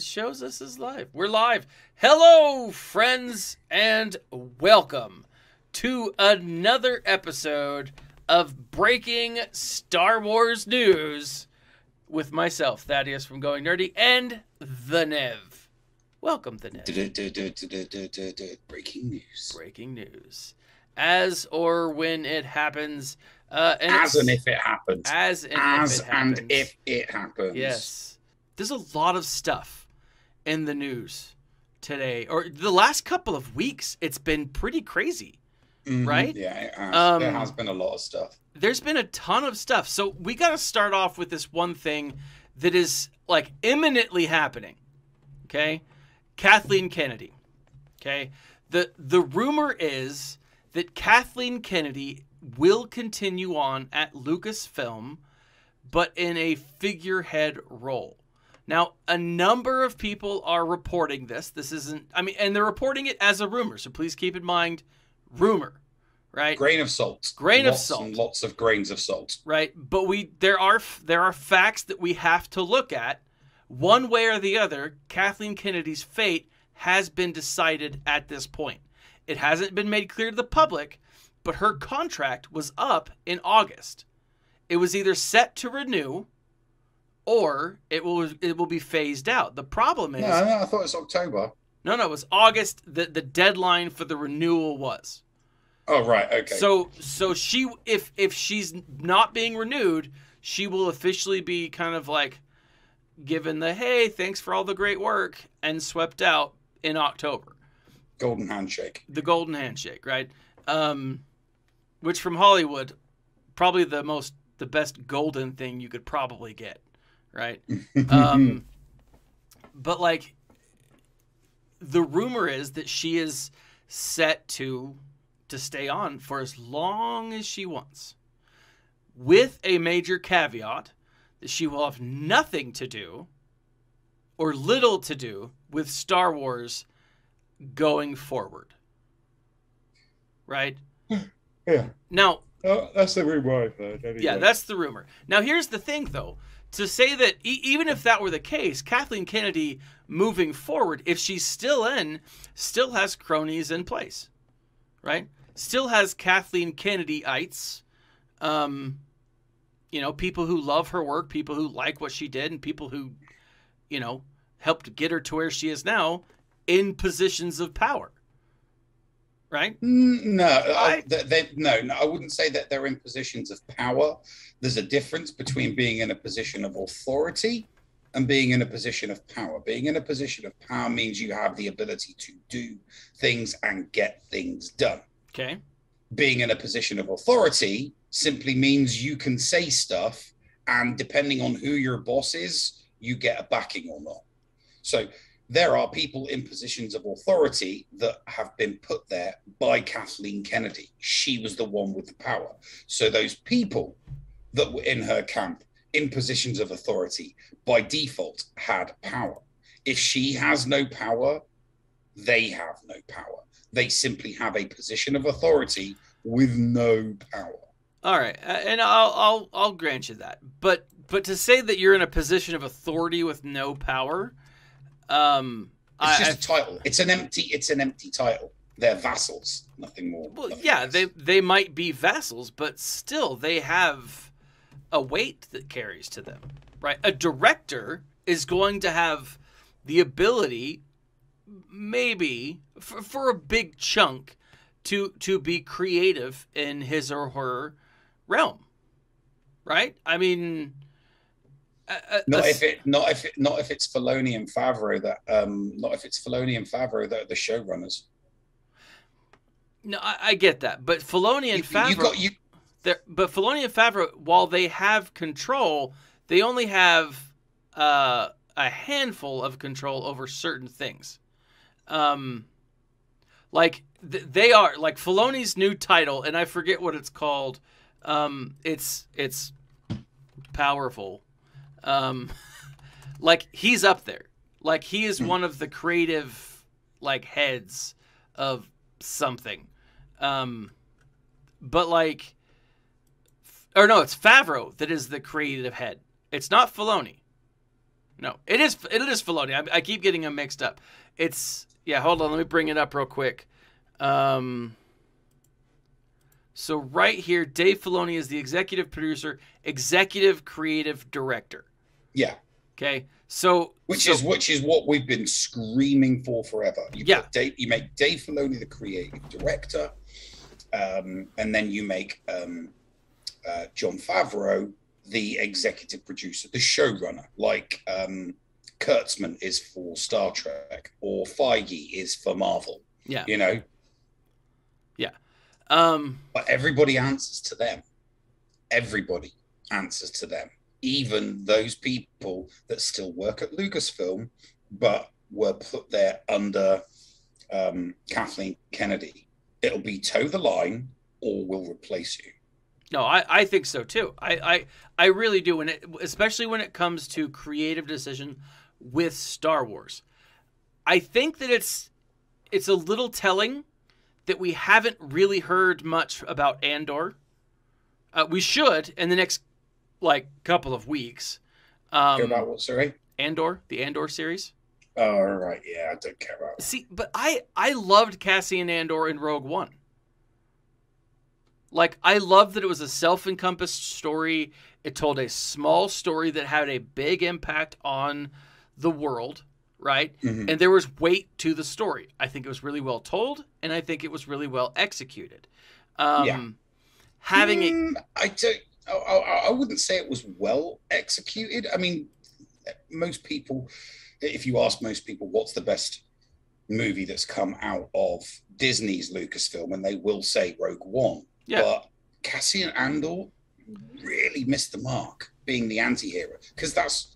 shows us is live. We're live. Hello, friends, and welcome to another episode of Breaking Star Wars News with myself, Thaddeus from Going Nerdy, and the Nev. Welcome, the Nev. Breaking news. Breaking news. As or when it happens. As and if it happens. As and if it happens. Yes. There's a lot of stuff in the news today, or the last couple of weeks. It's been pretty crazy, right? Yeah, it has. There has been a lot of stuff. There's been a ton of stuff. So we got to start off with this one thing that is like imminently happening. Okay. Kathleen Kennedy. Okay. The rumor is that Kathleen Kennedy will continue on at Lucasfilm, but in a figurehead role. Now, a number of people are reporting this. This isn't, and they're reporting it as a rumor. So please keep in mind, rumor, right? Grain of salt. Lots of grains of salt. Right. But there are facts that we have to look at. One way or the other, Kathleen Kennedy's fate has been decided at this point. It hasn't been made clear to the public, but her contract was up in August. It was either set to renew or it will be phased out. The problem is... No, I thought it was October. No, it was August. The deadline for the renewal was. Oh, right, okay. So she, if she's not being renewed, she will officially be kind of like given the, hey, thanks for all the great work, and swept out in October. Golden handshake. The golden handshake, right? Which from Hollywood, probably the best golden thing you could probably get. Right. But like the rumor is that she is set to stay on for as long as she wants, with a major caveat that she will have nothing to do or little to do with Star Wars going forward. Right. Yeah. Now, that's the rumor I've heard. Anyway. Yeah, that's the rumor. Now, here's the thing, though. To say that even if that were the case, Kathleen Kennedy moving forward, if she's still has cronies in place, right? Still has Kathleen Kennedy-ites, people who love her work, people who like what she did, and people who, helped get her to where she is now in positions of power. Right? No, I wouldn't say that they're in positions of power. There's a difference between being in a position of authority and being in a position of power. Being in a position of power means you have the ability to do things and get things done. Okay. Being in a position of authority simply means you can say stuff, and depending on who your boss is, you get a backing or not. So there are people in positions of authority that have been put there by Kathleen Kennedy. She was the one with the power. So those people that were in her camp in positions of authority by default had power. If she has no power, they have no power. They simply have a position of authority with no power. All right, and I'll grant you that. But to say that you're in a position of authority with no power, it's just a title. It's an empty title. They're vassals, nothing more. Well, nothing yeah, less. they might be vassals, but still they have a weight that carries to them, right? A director is going to have the ability, maybe for a big chunk, to be creative in his or her realm, right? I mean. Not if it's Filoni and Favreau that are the showrunners. No, I get that, but Filoni and Favreau, Filoni and Favreau, while they have control, they only have a handful of control over certain things. They are like Filoni's new title, and I forget what it's called. It's powerful. He's up there. Like, he is one of the creative, heads of something. But it's Favreau that is the creative head. It's not Filoni. No, it is Filoni. I keep getting them mixed up. It's hold on, let me bring it up real quick. So right here, Dave Filoni is the executive producer, executive creative director. Yeah. Okay. So which is what we've been screaming for forever. You make Dave Filoni the creative director, and then you make Jon Favreau the executive producer, the showrunner, like Kurtzman is for Star Trek or Feige is for Marvel. Yeah. You know? Yeah. But everybody answers to them. Everybody answers to them. Even those people that still work at Lucasfilm, but were put there under Kathleen Kennedy. It'll be toe the line or we'll replace you. No, I think so too. I really do, and especially when it comes to creative decision with Star Wars. I think that it's a little telling that we haven't really heard much about Andor. We should in the next couple of weeks. Care about what, sorry? Andor, the Andor series. Oh, right. Yeah, I don't care about that. See, but I loved Cassian Andor in Rogue One. I loved that it was a self-encompassed story. It told a small story that had a big impact on the world, right? Mm-hmm. And there was weight to the story. I think it was really well told, and I think it was really well executed. I wouldn't say it was well executed. I mean, most people, if you ask most people what's the best movie that's come out of Disney's Lucasfilm, and they will say Rogue One. Yeah. But Cassian Andor really missed the mark being the anti-hero, because that's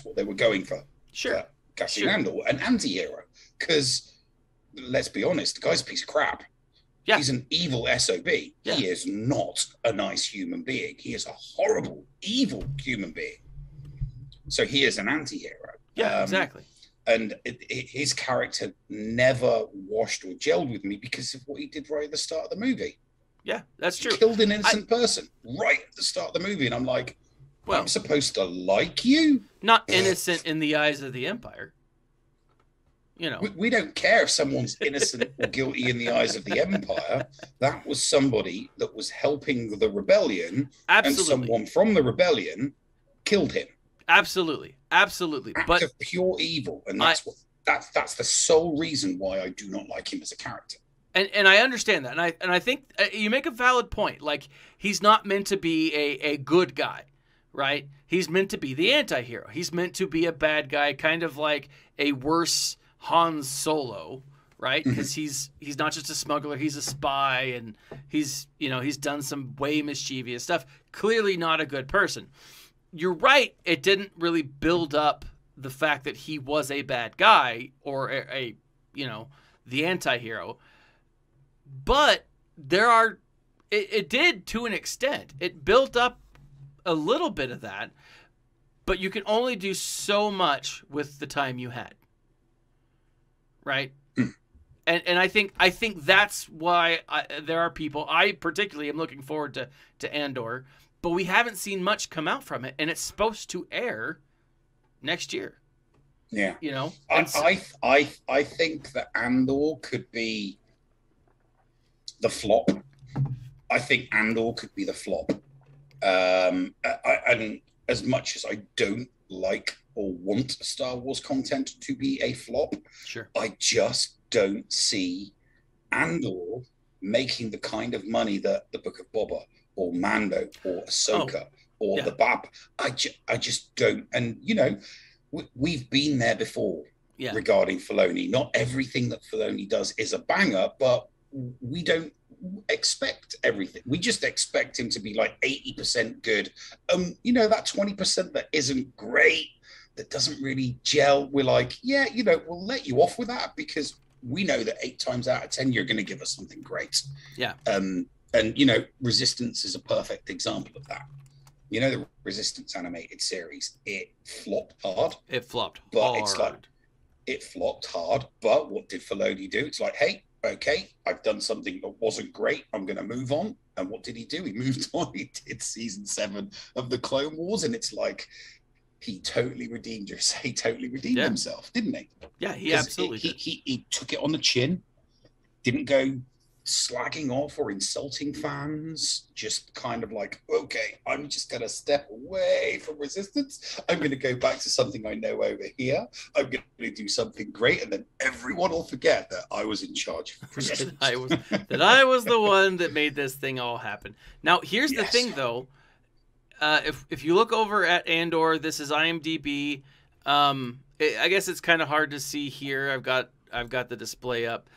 what they were going for. Sure. Cassian Andor, an anti-hero. Because, let's be honest, the guy's a piece of crap. Yeah. He's an evil SOB. Yeah. He is not a nice human being. He is a horrible, evil human being. So he is an anti-hero. Yeah, exactly. And his character never washed or gelled with me because of what he did right at the start of the movie. Yeah, that's true. He killed an innocent person right at the start of the movie. And I'm like, well, I'm supposed to like you? Not innocent in the eyes of the Empire. You know, we don't care if someone's innocent or guilty in the eyes of the Empire. That was somebody that was helping the rebellion. Absolutely. And someone from the rebellion killed him. Absolutely. Act of pure evil. And that's the sole reason why I do not like him as a character. And I understand that. And I think you make a valid point. He's not meant to be a good guy, right? He's meant to be the anti-hero. He's meant to be a bad guy, kind of like a worse Han Solo, right? Because he's not just a smuggler, he's a spy, and he's done some way mischievous stuff. Clearly not a good person. You're right, it didn't really build up the fact that he was a bad guy or the anti-hero. But it did to an extent. It built up a little bit of that, but you can only do so much with the time you had. Right? And I think that's why there are people, I particularly am looking forward to Andor, but we haven't seen much come out from it, and it's supposed to air next year. Yeah. I think that Andor could be the flop. I think Andor could be the flop. And as much as I don't like or want Star Wars content to be a flop, sure, I just don't see Andor making the kind of money that the Book of Boba or Mando or Ahsoka or the Bab. I just don't. And we've been there before regarding Filoni. Not everything that Filoni does is a banger, but we don't expect everything. We just expect him to be 80% good. That 20% that isn't great, that doesn't really gel, we're like, we'll let you off with that because we know that 8 times out of 10 you're going to give us something great. Yeah. And Resistance is a perfect example of that. The Resistance animated series, it flopped hard. It flopped but hard. It flopped hard, but what did Filoni do? It's like, hey, okay, I've done something that wasn't great. I'm going to move on. And what did he do? He moved on. He did season 7 of the Clone Wars. And it's like, he totally redeemed himself, didn't he? Yeah, he absolutely did. He took it on the chin, didn't go slagging off or insulting fans, just kind of like, okay, I'm just going to step away from Resistance. I'm going to go back to something I know over here. I'm going to do something great, and then everyone will forget that I was in charge of Resistance. that I was the one that made this thing all happen. Now, here's the thing, though. If you look over at Andor, this is IMDb. I guess it's kind of hard to see here. I've got the display up.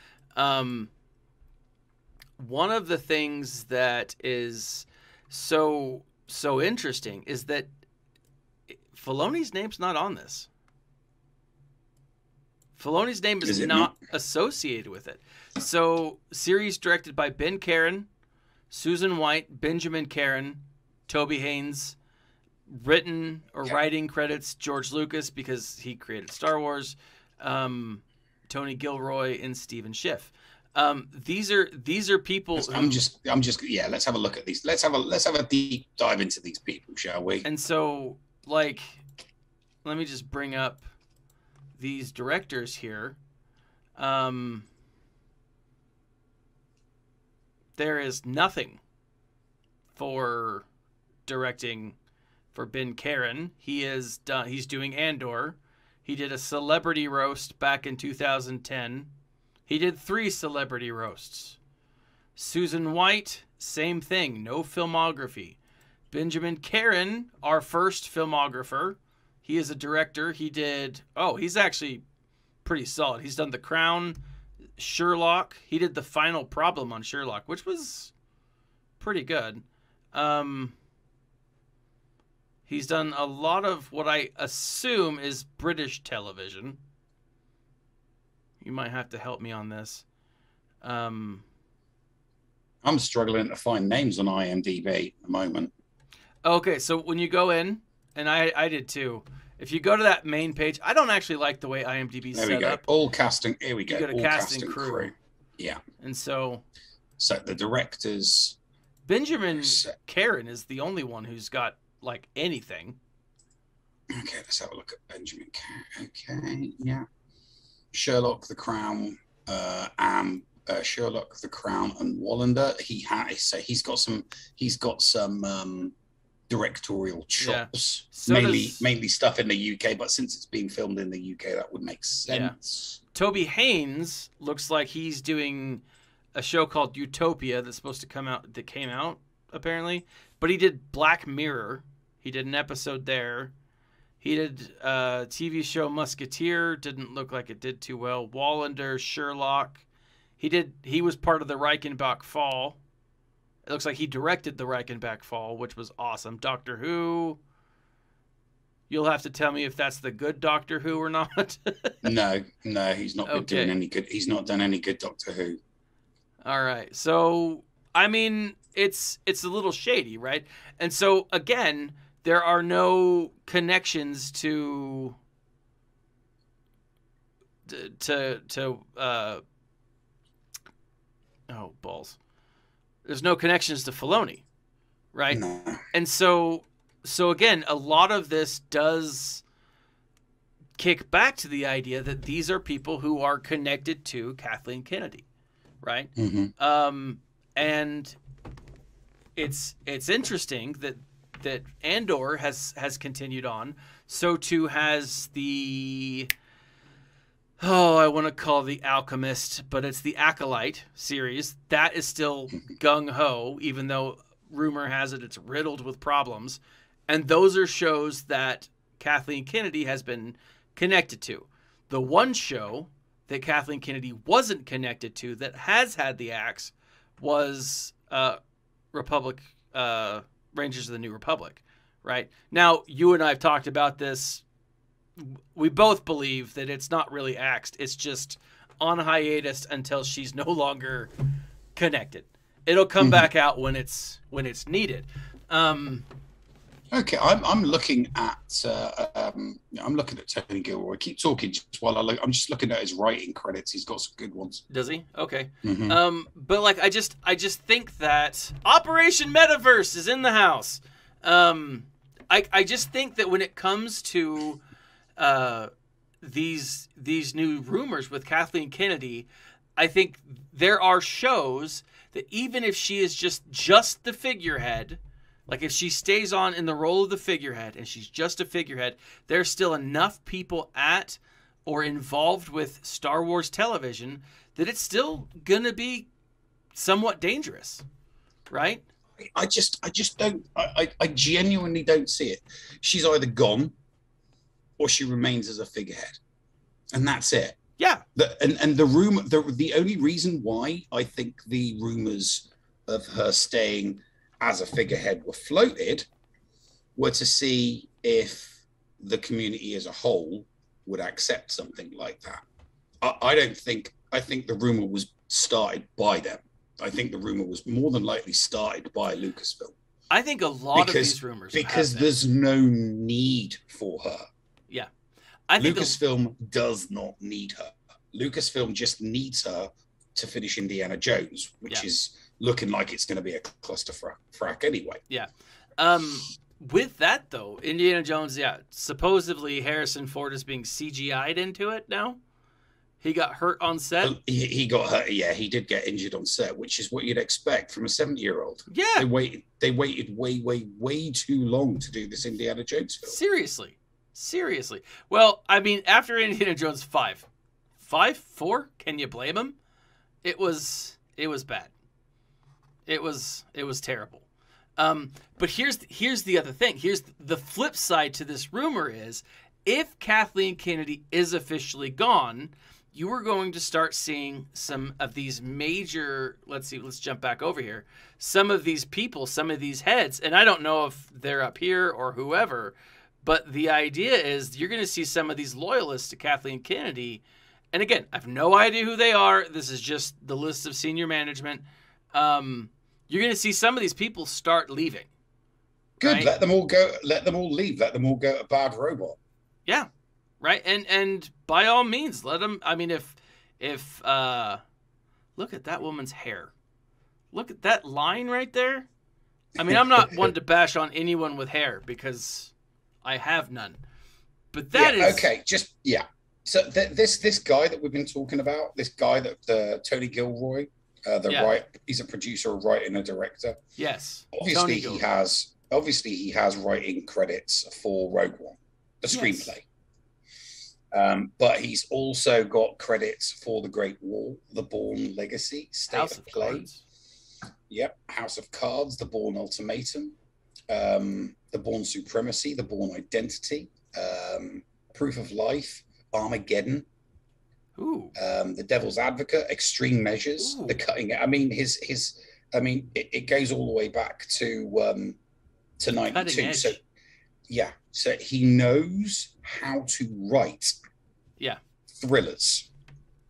One of the things that is so interesting is that Filoni's name's not on this. Filoni's name is not associated with it. So, series directed by Ben Karen, Susan White, Benjamin Karen, Toby Haynes. Written or writing credits George Lucas because he created Star Wars. Tony Gilroy and Stephen Schiff. These are people. I'm just let's have a look at these. Let's have a deep dive into these people, shall we? And so, like, let me just bring up these directors here. There is nothing for directing for Ben Karen. He's doing Andor. He did a celebrity roast back in 2010. He did 3 celebrity roasts. Susan White, same thing, no filmography. Benjamin Karen, our first filmographer. He is a director. He's actually pretty solid. He's done The Crown, Sherlock. He did The Final Problem on Sherlock, which was pretty good. He's done a lot of what I assume is British television. You might have to help me on this. I'm struggling to find names on IMDb at the moment. Okay, so when you go in, and I did too, if you go to that main page, I don't actually like the way IMDb's set up. There we go. All casting. Here we go. You go to all casting crew. Yeah. And so the directors. Benjamin Karen is the only one who's got like anything. Okay, let's have a look at Benjamin Karen. Okay, yeah. Sherlock, The Crown, and Sherlock, The Crown, and Wallander. He's got some directorial chops. Yeah. So mainly stuff in the UK, but since it's being filmed in the UK, that would make sense. Yeah. Toby Haynes looks like he's doing a show called Utopia that's supposed to come out. That came out apparently, but he did Black Mirror. He did an episode there. He did a TV show Musketeer. Didn't look like it did too well. Wallander, Sherlock. He was part of the Reichenbach Fall. It looks like he directed the Reichenbach Fall, which was awesome. Doctor Who. You'll have to tell me if that's the good Doctor Who or not. No, he's not been doing any good. He's not done any good Doctor Who. All right. So, I mean, it's a little shady, right? And so, again, there are no connections to oh, balls. There's no connections to Filoni, right? No. And so again, a lot of this does kick back to the idea that these are people who are connected to Kathleen Kennedy, right? Mm-hmm. And it's interesting that Andor has continued on. So too has the I want to call The Alchemist, but it's the Acolyte series. That is still gung-ho, even though rumor has it it's riddled with problems. And those are shows that Kathleen Kennedy has been connected to. The one show that Kathleen Kennedy wasn't connected to that has had the axe was Rangers of the New Republic, right? Now, you and I have talked about this. We both believe that it's not really axed. It's just on hiatus until she's no longer connected. It'll come back out when it's needed. Okay, I'm looking at Tony Gilroy. Keep talking just while I'm just looking at his writing credits. He's got some good ones. Does he? Okay. Mm-hmm. But like I just think that Operation Metaverse is in the house. I just think that when it comes to these new rumors with Kathleen Kennedy, I think there are shows that even if she is just the figurehead, like if she stays on in the role of the figurehead and she's just a figurehead, there's still enough people at or involved with Star Wars television that it's still gonna be somewhat dangerous, right? I just don't. I genuinely don't see it. She's either gone or she remains as a figurehead, and that's it. Yeah. The only reason why I think the rumors of her staying as a figurehead were floated were to see if the community as a whole would accept something like that. I think the rumor was started by them. I think the rumor was more than likely started by Lucasfilm. I think a lot of these rumors because there's no need for her. Yeah. I think Lucasfilm does not need her. Lucasfilm just needs her to finish Indiana Jones, which is looking like it's going to be a clusterfuck anyway. Yeah. With that, though, Indiana Jones, supposedly Harrison Ford is being CGI'd into it now. He got hurt on set. He got hurt. Yeah, he did get injured on set, which is what you'd expect from a 70-year-old. Yeah. They waited way too long to do this Indiana Jones film. Seriously. Well, I mean, after Indiana Jones 4, can you blame him? It was bad. It was terrible. But here's the other thing. Here's the flip side to this rumor is if Kathleen Kennedy is officially gone, you are going to start seeing some of these major, let's jump back over here. Some of these people, some of these heads, and I don't know if they're up here or whoever, but the idea is you're going to see some of these loyalists to Kathleen Kennedy. And again, I have no idea who they are. This is just the list of senior management. You're going to see some of these people start leaving. Good. Right? Let them all go. Let them all leave. Let them all go to Bad Robot. Yeah. Right. And by all means, let them. I mean, if look at that woman's hair. Look at that line right there. I mean, I'm not one to bash on anyone with hair because I have none. But that is okay. So this guy that we've been talking about, this guy that Tony Gilroy, he's a producer, a writer, and a director. Yes. Obviously, he has writing credits for Rogue One, the screenplay. But he's also got credits for The Great Wall, The Bourne Legacy, State of Play. Cards. Yep, House of Cards, The Bourne Ultimatum, The Bourne Supremacy, The Bourne Identity, Proof of Life, Armageddon. Ooh. The Devil's Advocate, Extreme Measures, Ooh. The Cutting. I mean, it goes all the way back to 92. So he knows how to write. Yeah. Thrillers.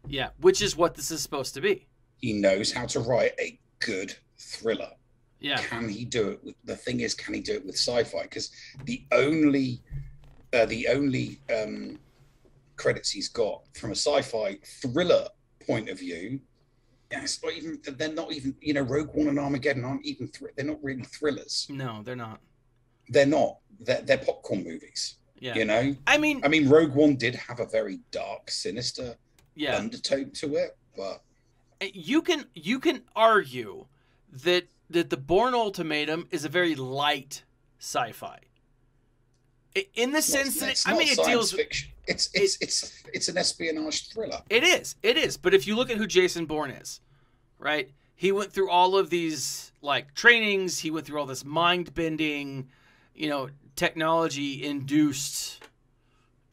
Yeah, which is what this is supposed to be. He knows how to write a good thriller. Yeah. Can he do it? The thing is, can he do it with sci-fi? Because the only credits he's got from a sci-fi thriller point of view, it's not even. They're not even. Rogue One and Armageddon aren't even. They're not really thrillers. No, they're not. They're not. They're popcorn movies. Yeah. I mean, Rogue One did have a very dark, sinister undertone to it, but you can argue that the Bourne Ultimatum is a very light sci-fi. In the sense that it deals with fiction. It's an espionage thriller. It is. But if you look at who Jason Bourne is, right? He went through all of these trainings. He went through all this mind bending, technology induced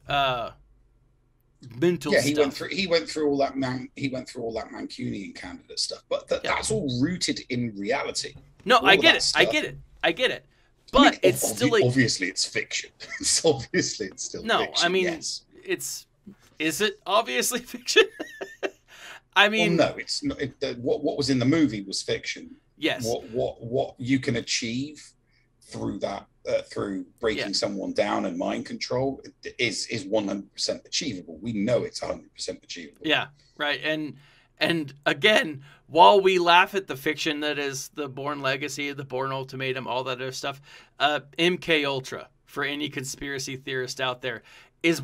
mental stuff. He went through all that Mancunian candidate stuff. But that's all rooted in reality. No, I get it. But it's still obviously it's fiction. Obviously it's still fiction. I mean, yes. Is it obviously fiction? I mean, no, it's not. What was in the movie was fiction. Yes. What you can achieve through that, through breaking someone down and mind control is 100% achievable. We know it's 100% achievable. Yeah, right. And again, while we laugh at the fiction that is the Bourne Legacy, the Bourne Ultimatum, all that other stuff, MK Ultra, for any conspiracy theorist out there,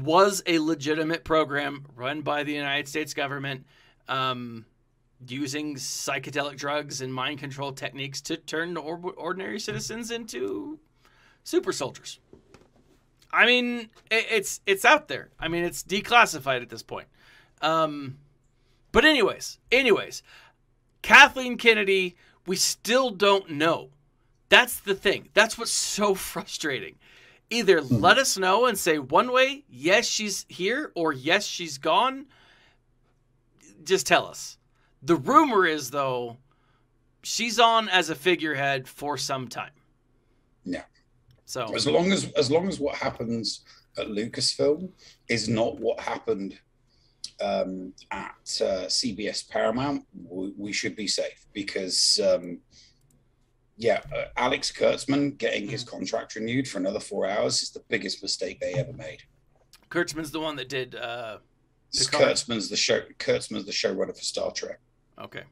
was a legitimate program run by the United States government, using psychedelic drugs and mind control techniques to turn ordinary citizens into super soldiers. I mean, it's out there. I mean, it's declassified at this point. But anyways, Kathleen Kennedy, we still don't know. That's the thing. That's what's so frustrating. Either let us know and say one way, yes, she's here, or yes, she's gone. Just tell us. The rumor is, though, she's on as a figurehead for some time. Yeah. So as long as what happens at Lucasfilm is not what happened at CBS Paramount, we should be safe, because Alex Kurtzman getting his contract renewed for another 4 hours is the biggest mistake they ever made. Kurtzman's the one that did Kurtzman's the showrunner for Star Trek. Okay.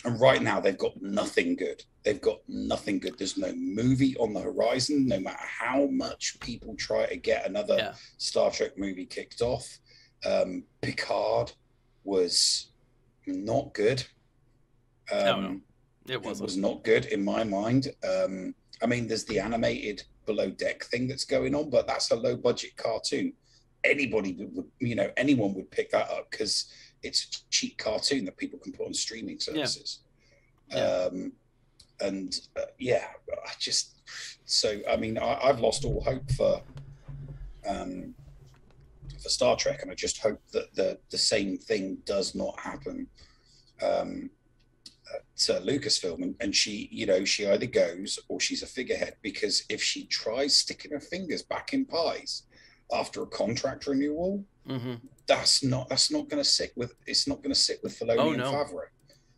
And right now they've got nothing good. There's no movie on the horizon, no matter how much people try to get another Star Trek movie kicked off. Picard was not good. No. It was not good in my mind. I mean, there's the animated Below Deck thing that's going on, but that's a low budget cartoon. Anyone would pick that up because it's a cheap cartoon that people can put on streaming services. I've lost all hope for Star Trek, and I just hope that the same thing does not happen to Lucasfilm, and she either goes or she's a figurehead, because if she tries sticking her fingers back in pies after a contract renewal, that's not going to sit with Filoni and Favreau.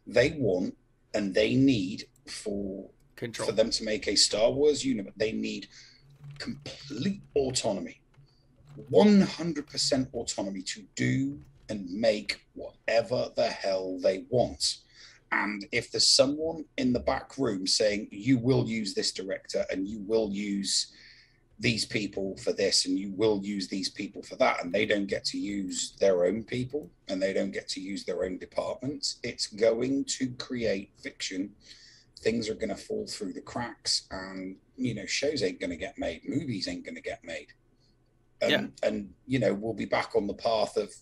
They want and they need for them to make a Star Wars universe. They need complete autonomy, 100% autonomy to do and make whatever the hell they want. And if there's someone in the back room saying, you will use this director and you will use these people for this and you will use these people for that, and they don't get to use their own people and they don't get to use their own departments, it's going to create fiction. Things are going to fall through the cracks, and shows ain't going to get made, movies ain't going to get made, and we'll be back on the path of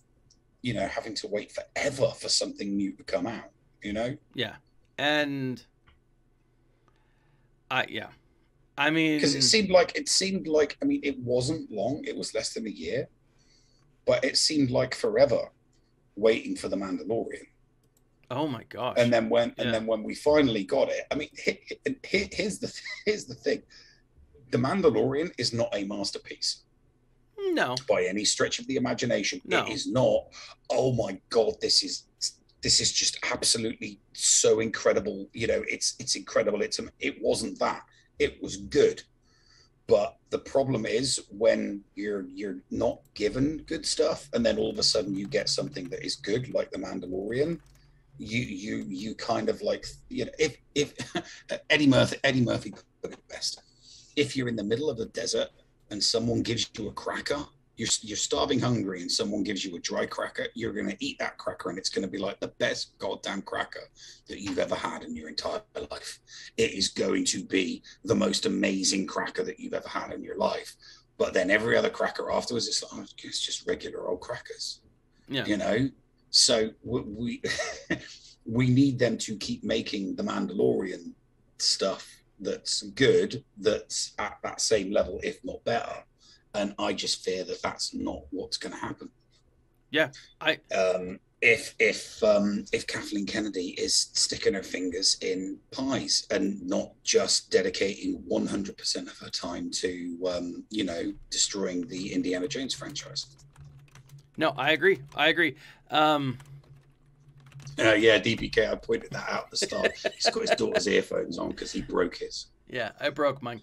having to wait forever for something new to come out. And I mean, because it seemed like it wasn't long, it was less than a year, but it seemed like forever waiting for The Mandalorian. Oh my gosh. And then when we finally got it, I mean, here's the thing. The Mandalorian is not a masterpiece. No. By any stretch of the imagination. No. It is not, oh my God, this is just absolutely so incredible. It's incredible. It wasn't that. It was good. But the problem is when you're not given good stuff, and then all of a sudden you get something that is good, like The Mandalorian, you kind of like, if Eddie Murphy put it best. If you're in the middle of the desert and someone gives you a cracker, you're starving hungry, and someone gives you a dry cracker, you're going to eat that cracker, and it's going to be like the best goddamn cracker that you've ever had in your entire life. It is going to be the most amazing cracker that you've ever had in your life. But then every other cracker afterwards, it's just regular old crackers. Yeah. So we we need them to keep making The Mandalorian stuff that's good, that's at that same level, if not better. And I just fear that that's not what's going to happen. Yeah, if Kathleen Kennedy is sticking her fingers in pies and not just dedicating 100% of her time to destroying the Indiana Jones franchise. No, I agree. DPK, I pointed that out at the start. He's got his daughter's earphones on because he broke his. Yeah, I broke mine.